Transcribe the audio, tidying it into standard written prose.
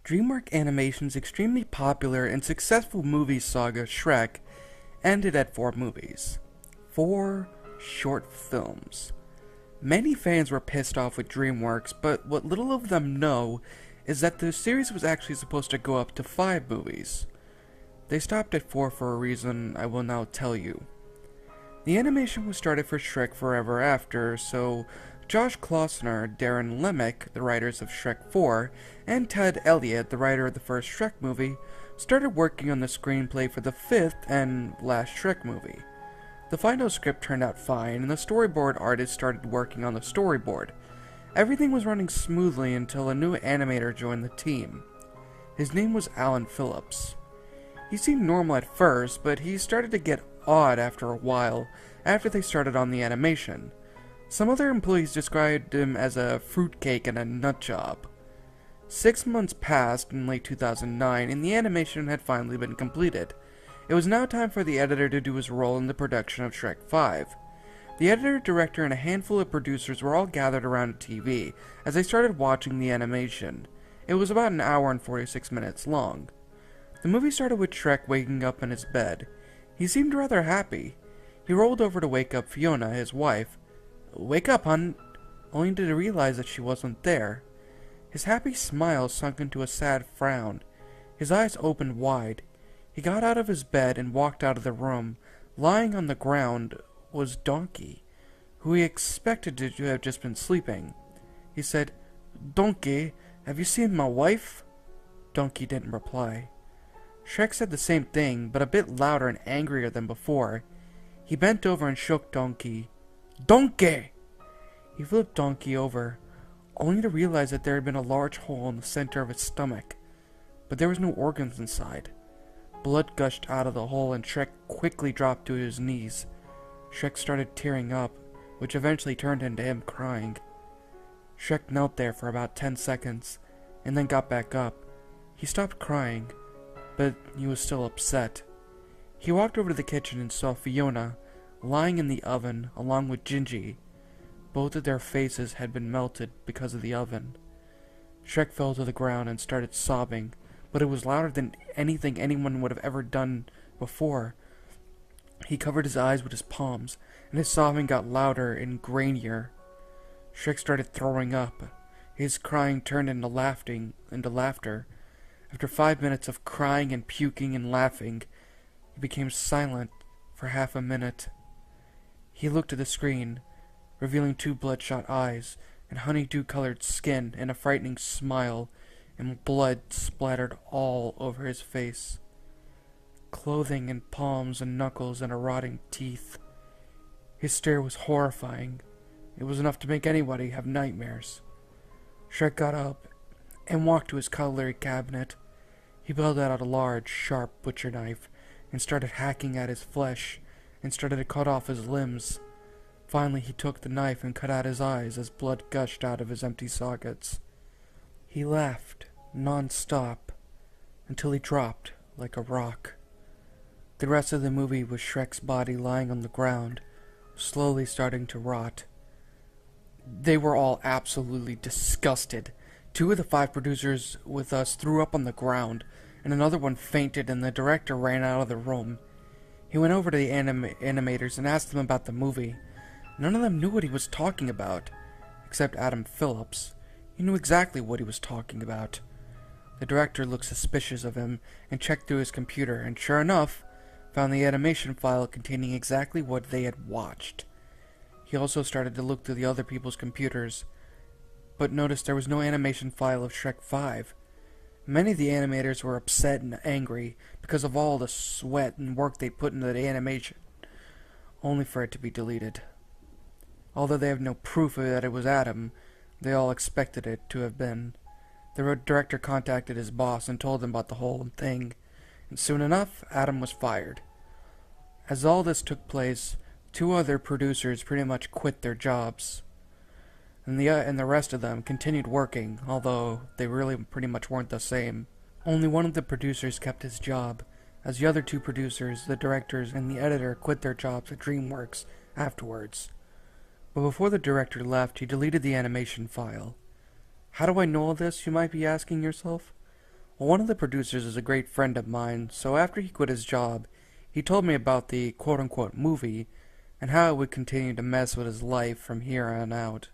DreamWorks Animation's extremely popular and successful movie saga Shrek ended at 4 movies. 4 short films. Many fans were pissed off with DreamWorks, but what little of them know is that the series was actually supposed to go up to 5 movies. They stopped at 4 for a reason I will now tell you. The animation was started for Shrek Forever After, so Josh Klausner, Darren Lemick, the writers of Shrek 4, and Ted Elliott, the writer of the first Shrek movie, started working on the screenplay for the 5th and last Shrek movie. The final script turned out fine, and the storyboard artist started working on the storyboard. Everything was running smoothly until a new animator joined the team. His name was Alan Phillips. He seemed normal at first, but he started to get odd after a while, after they started on the animation. Some other employees described him as a fruitcake and a nutjob. 6 months passed in late 2009, and the animation had finally been completed. It was now time for the editor to do his role in the production of Shrek 5. The editor, director, and a handful of producers were all gathered around a TV as they started watching the animation. It was about an hour and 46 minutes long. The movie started with Shrek waking up in his bed. He seemed rather happy. He rolled over to wake up Fiona, his wife. "Wake up, hon," only to realize that she wasn't there. His happy smile sunk into a sad frown. His eyes opened wide. He got out of his bed and walked out of the room. Lying on the ground was Donkey, who he expected to have just been sleeping. He said, "Donkey, have you seen my wife?" Donkey didn't reply. Shrek said the same thing, but a bit louder and angrier than before. He bent over and shook Donkey. "Donkey!" He flipped Donkey over, only to realize that there had been a large hole in the center of his stomach, but there was no organs inside. Blood gushed out of the hole, and Shrek quickly dropped to his knees. Shrek started tearing up, which eventually turned into him crying. Shrek knelt there for about 10 seconds, and then got back up. He stopped crying, but he was still upset. He walked over to the kitchen and saw Fiona lying in the oven along with Gingy. Both of their faces had been melted because of the oven. Shrek fell to the ground and started sobbing, but it was louder than anything anyone would have ever done before. He covered his eyes with his palms, and his sobbing got louder and grainier. Shrek started throwing up. His crying turned into laughter. After 5 minutes of crying and puking and laughing, he became silent for half a minute. He looked at the screen, revealing 2 bloodshot eyes and honeydew-colored skin and a frightening smile, and blood splattered all over his face. Clothing and palms and knuckles and rotting teeth. His stare was horrifying. It was enough to make anybody have nightmares. Shrek got up and walked to his cutlery cabinet. He pulled out a large, sharp butcher knife and started hacking at his flesh and started to cut off his limbs. Finally, he took the knife and cut out his eyes as blood gushed out of his empty sockets. He laughed non-stop until he dropped like a rock. The rest of the movie was Shrek's body lying on the ground, slowly starting to rot. They were all absolutely disgusted. 2 of the 5 producers with us threw up on the ground, and another one fainted, and the director ran out of the room. He went over to the animators and asked them about the movie. None of them knew what he was talking about, except Adam Phillips. He knew exactly what he was talking about. The director looked suspicious of him and checked through his computer, and sure enough, found the animation file containing exactly what they had watched. He also started to look through the other people's computers, but noticed there was no animation file of Shrek 5. Many of the animators were upset and angry because of all the sweat and work they put into the animation, only for it to be deleted. Although they have no proof that it was Adam, they all expected it to have been. The director contacted his boss and told him about the whole thing, and soon enough, Adam was fired. As all this took place, 2 other producers pretty much quit their jobs, and the rest of them continued working, although they really pretty much weren't the same. Only one of the producers kept his job, as the other 2 producers, the directors, and the editor quit their jobs at DreamWorks afterwards. But before the director left, he deleted the animation file. How do I know all this, you might be asking yourself? Well, one of the producers is a great friend of mine, so after he quit his job, he told me about the quote-unquote movie and how it would continue to mess with his life from here on out.